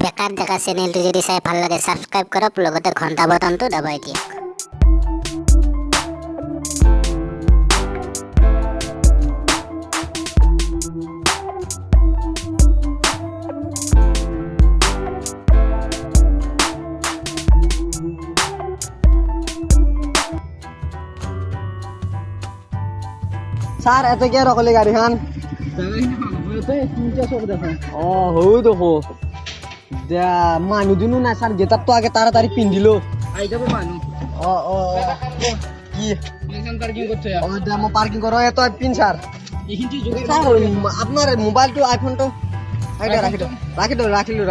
বেকাৰ ডেকা চেনেলটো যদি চাই ভাল লাগে সাবস্ক্ৰাইব কৰক লগতে ঘণ্টা বটনটো দবাই দিয়ক। স্যার এত কে রকলে গাড়ি খান হৌ দেখো মানুষ দিনও না স্যার গেটার তো আগে তাড়াতাড়ি পিন্ধিলো কি পার্কিং করো এত পিন স্যার আপনার মোবাইলটো আইফোনটো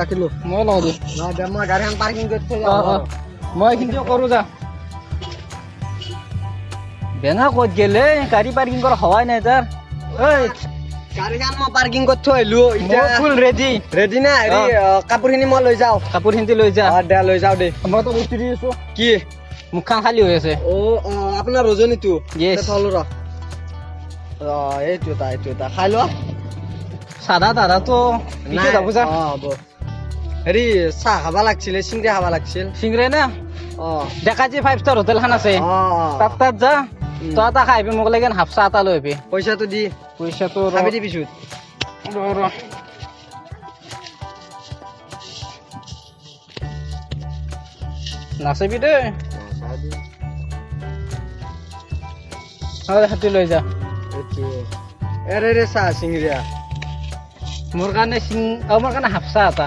রাখিলো মই গাড়ীখন পাৰ্কিং কৰি মই কিন্তু কৰো যা বেঙা ক'ত গেলে গাড়ী পাৰ্কিং কৰা হৱাই নাই তাৰ গাড়ীখন মই পাৰ্কিং কৰি থৈ আহিলো ফুল ৰেডি না হেৰি কাপোৰখিনি মই লৈ যাওঁ কাপোৰখিনি লৈ যা দে লৈ যাওঁ দে মইতো বস্তু দি আছো কি মুখখন খালী হৈ আছে আপোনাৰ ৰজনীটো Yes. থলো ৰ এইটো এটা খাই লোৱা চাদা দাদাতো নাই যাব যা হ'ব হেৰি চাহ খাব লাগিছিলে চিংৰা খাব লাগিছিল চিংৰাই না ডেকা যি 5 ষ্টাৰ হোটেলখন আছে তাত যা তই এটা খাই আহিবি মোক লাগে হাফ চাহ এটা লৈ আহিবি পইচাটো দি পইচাটো খাবি দি পিছত নাচিবি দেই হাতী লৈ যা এৰে চাহ চিংৰা মোৰ কাৰণে মোৰ কাৰণে হাফ চাহ এটা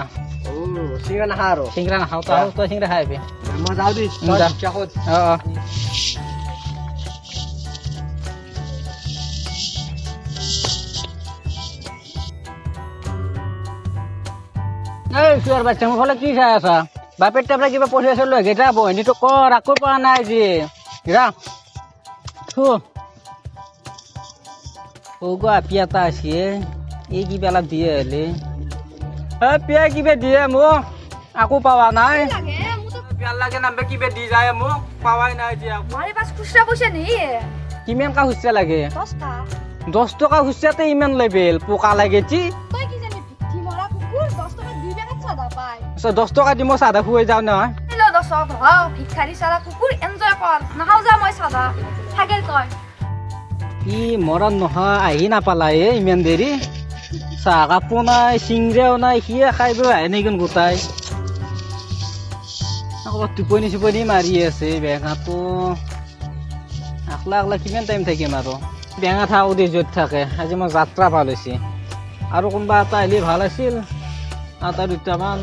চিংৰা নাখা আৰু চিংৰা নাখাওঁ তই চিংৰা খাই আহিবি মই যাওঁ দি যা। কাষত এই চোৱাৰ বাচ্চা মোৰ ফালে কি চাই আছা বাপেৰ টেবলে কিবা পঢ়ি আছে লৈ গেটা বহিনীটো কৰ আকৌ পোৱা নাই যি গা থু পিয়া এটা আছে এই কিবা অলপ দিয়ে আহিলে পিয়া কিবা দিয়ে মোক আকৌ পোৱা নাই পিয়াৰ লাগে নামবে কিবা দি যায় মোক পাৱাই নাই এতিয়া हमारे पास खुचरा पैसा नहीं है। কিমান কা খুচৰা লাগে 10 का 10 টকা খুচৰাতে ইমান লেবেল পোকা লাগে যি तो की जाने भिट्टी मरा कुकुर 10 टका 2 बेगा सादा पाए 10 টকা দি মই চাদা খুৱাই যাওঁ নহয় हेलो 10 टका भिखारी सादा कुकुर एन्जॉय कर नाखाও যা মই সাদা থাকের কয় ই মৰণ নহয় আহি নাপালা ইমান দেৰি চাহ কাপো নাই চিংৰাও নাই সিয়ে খাই বৈ আহে নেকি গোটাই আকৌ টোপনি মাৰি আছে বেঙাটো আকলা কিমান টাইম থাকিম আৰু বেঙা থাকো দে য'ত থাকে আজি মই যাত্ৰা ভাল হৈছে আৰু কোনোবা এটা আহিলে ভাল আছিল এটা দুটামান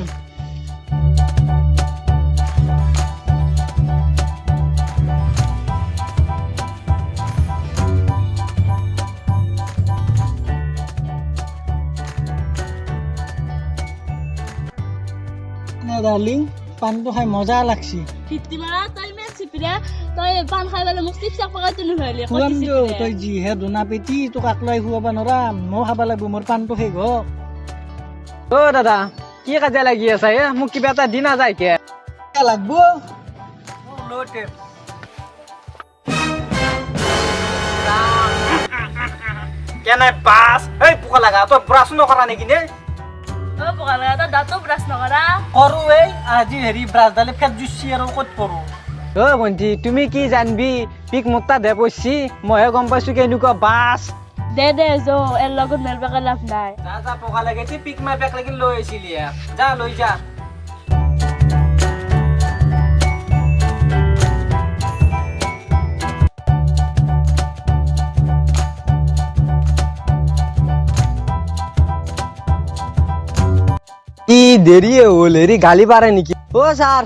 ডাৰ্লিং পানটো খাই মজা লাগছি ভিত্তি মাৰা তই ইমান চিপিৰা তই পান খাই পেলাই মোক চিপ চাপ পকাই তুলি ভৰালি খুৱাম দিও তই যিহে দোনা পেটি তোক আকলাই খুৱাব নোৱাৰা মই খাব লাগিব মোৰ পানটো শেষ হওক দাদা কি কাজিয়া লাগি আছে মোক কিবা এটা দি নাযায় কে লাগব কেনে পাছ এই পোকা লাগা তই ব্ৰাছ নকৰা নেকি নে অ পকা লাগা তই দাঁতো ব্ৰাছ নকৰা কৰো এই আজি হেৰি ব্ৰাছডালে ফেট জুচি আৰু ক'ত পৰো ভণ্টি তুমি কি জানবি পিক মোটা দে পইছি মইহে গম পাইছো কেনেকুৱা বাছ দে যো এৰ লগত মেলবাকে লাভ নাই যা পোকা লাগে পিক মাই পেক লাগি লৈ আহিছিলি যা লৈ যা কি দেৰি হ'ল হেৰি গালি পাৰে নেকি ছাৰ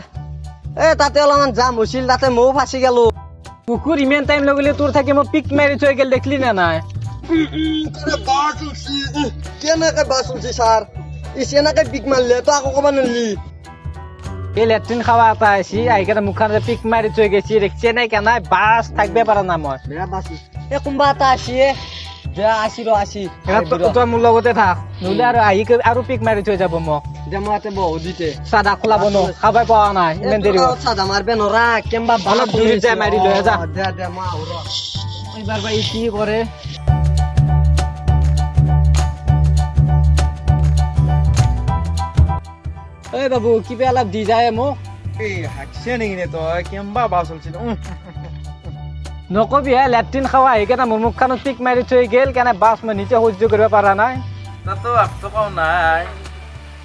তাতে অলপমান জাম হৈছিল তাতে ময়ো ফাঁচি গেলো কুকুৰ ইমান টাইম লগিলে তোৰ থাকি মই পিক মাৰি থৈ গেল দেখলি নে নাই কেনেকে বাছ উঠছি ছাৰ এনেকে পিক মাৰিলে তই আকৌ ক'ব নোৱাৰিলি এই লেট্ৰিন খাৱা এটা আহিছি আহি কেনে মুখখন পিক মাৰি থৈ গেছি দেখছি নাই কেনাই বাছ থাকবে পাৰা নাই মই বেয়া বাছ কোনোবা এটা আছি তই মোৰ লগতে থাক নহলে আৰু আহি আৰু পিক মাৰি থৈ যাব মোক দে মই ইয়াতে বহু দিতে চাদা খোলাব ন খাবাই পোৱা নাই ইমান দেৰি হ'ল চাদা মাৰিব নৰা কেম্বা অলপ দূৰত যাই মাৰি লৈ যা দে মই আহো ৰ এইবাৰ বা ই কি কৰে ঐ বাবু কিবা অলপ দি যায় মোক এই হাঁচছে নেকি নে তই কেম্বা বাছ চলছিল নকবি হে লেট্ৰিন খাৱা আহি কেনে মোৰ মুখখনত টিক মাৰি থৈ গেল কেনে বাছ মই নিজে সহ্য কৰিব পৰা নাই তাতো 8 টকাও নাই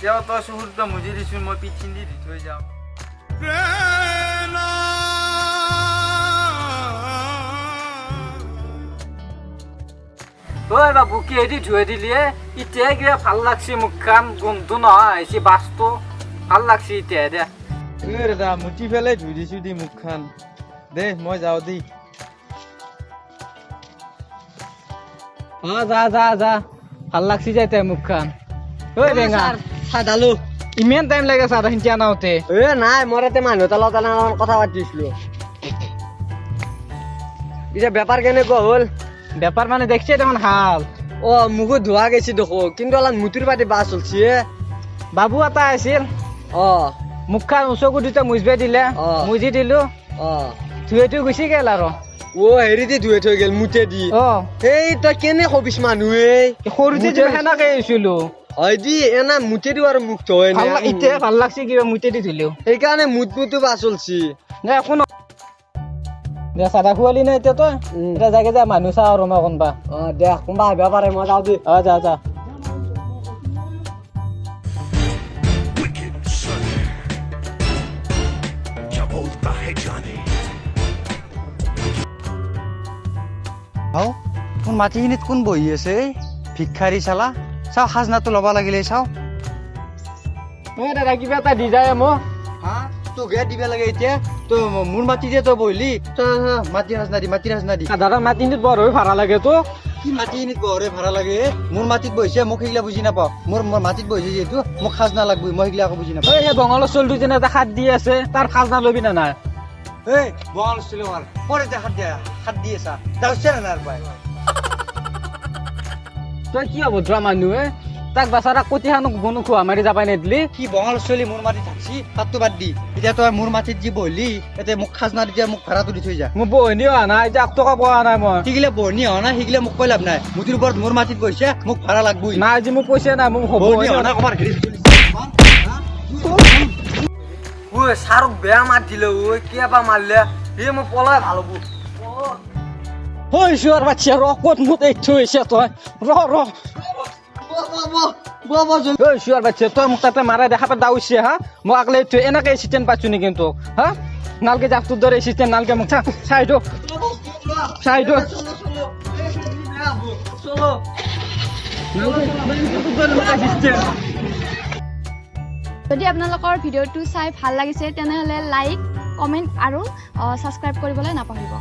তেওঁ তই চুহুৰটো মুজি দিছোঁ মই পিঠ চিন্দি দি থৈ যাওঁ ঐ বাবু কিহেদি ধুই দিলি এতিয়া কিবা ভাল লাগছি মুখখন গোন্ধটো নহয় আহিছে বাছটো ভাল লাগছি এতিয়া দে এই দাদা মুঠি পেলাই ধুই দিছোঁ দি মুখখন দে মই যাওঁ দি যা যা যা ভাল লাগছি যে এতিয়া মুখখন ঐ বেঙা চাহ ঢালো ইমান টাইম লাগে চাহ সিহঁতি আনাওতে এ নাই মই ইয়াতে মানুহ এটা লগত কথা পাতিছিলো পিছে বেপাৰ কেনেকুৱা হ'ল বেপাৰ মানে দেখছে দেখোন হাল অ মোকো ধোৱা গৈছে দেখো কিন্তু অলপ মুটিৰ পাতি বাছ চলছি বাবু এটা আছিল অ মুখখন চকু দুটা মুজবে দিলে অ। মুজি দিলো অ ধুই থৈ গুচি গেল আৰু অ হেৰি দি ধুই থৈ গেল মুঠে দি অ এই তই কেনে কবিছ মানুহে সৰুতে যে সেনেকে আহিছিলো হয় দি এনা মুঠে দিও আৰু মুখ থৈ এতিয়া ভাল লাগছে কিবা মুঠে দি ধুলেও সেইকাৰণে মুঠ মুঠো বাছ চলছি দে একো ন দে চাদা খুৱালি নাই এতিয়া তই এতিয়া যাগে যা মানুহ চা আৰু মই কোনবা অ দে কোনবা আহিব পাৰে মই যাওঁ দি যা যা কোন মাটিখিনিত কোন বহি আছে ভিক্ষাৰী চালা চাও খাজনাটো ল'ব লাগিলে চাও মই দাদা কিবা এটা দি যায় মোক হা তোকে দিব লাগে এতিয়া তই মোৰ মাটি যে তই বহিলি তই মাটি খাজনা দি দাদা মাটিটোত বৰ হৈ ভাড়া লাগে তো কি মাটিখিনিত বহৰে ভাড়া লাগে মোৰ মাটিত বহিছে মোক সেইগিলা বুজি নাপাওঁ মোৰ মাটিত বহিছে যিহেতু মোক খাজনা লাগবই মই সেইগিলা আকৌ বুজি নাপাওঁ সেই বঙালৰ চলটো যেনে এটা খাত দি আছে তাৰ খাজনা ল'বি না নাই এই বঙাল চিলোৱাৰ ক'ত এতিয়া খাত দি আছা যাওঁছে না নাই পাই তই কি অভদ্ৰ মানুহে তাক বাচাৰাক কঠিয়ানো বনো খোৱা মাৰি যাবাই নেদলি কি বঙাল চলি মোৰ মাটিত থাকছি তাতটো বাদ দি এতিয়া তই মোৰ মাটিত যি বহিলি এতিয়া মোক খাজনা দি মোক ভাড়াটো দি থৈ যা মোৰ বহিনী অহা নাই এতিয়া 8 টকা পোৱা নাই মই সিগিলা বহনি হোৱা নাই সিগিলা মোক কৈ লাভ নাই মুঠিৰ ওপৰত মোৰ মাটিত বহিছে মোক ভাড়া লাগবই নাই আজি মোৰ পইচা নাই মোক হ'ব বহনি হোৱা নাই কবাৰ হেৰি ঐ চাৰক বেয়া মাত দিলে ঐ কিবা মাৰিলে এই মই পলাই ভাল হ'ব হৈ যোৱাৰ বাচ্ছা ৰ ক'ত মোক এই থৈছে তই ৰ ঐ যোৱাৰ বাচ্ছা তই মোক তাতে মাৰাই দেখা পাই দাউছে হা মই আগলে থৈ এনেকে এচিষ্টেণ্ট পাইছো নেকি তোক হা নালকে যাক তোৰ দৰে এচিষ্টেণ্ট নালকে মোক চাই দিয়ক যদি আপোনালোকৰ ভিডিঅ'টো চাই ভাল লাগিছে তেনেহ'লে লাইক কমেণ্ট আৰু ছাবস্ক্ৰাইব কৰিবলৈ নাপাহৰিব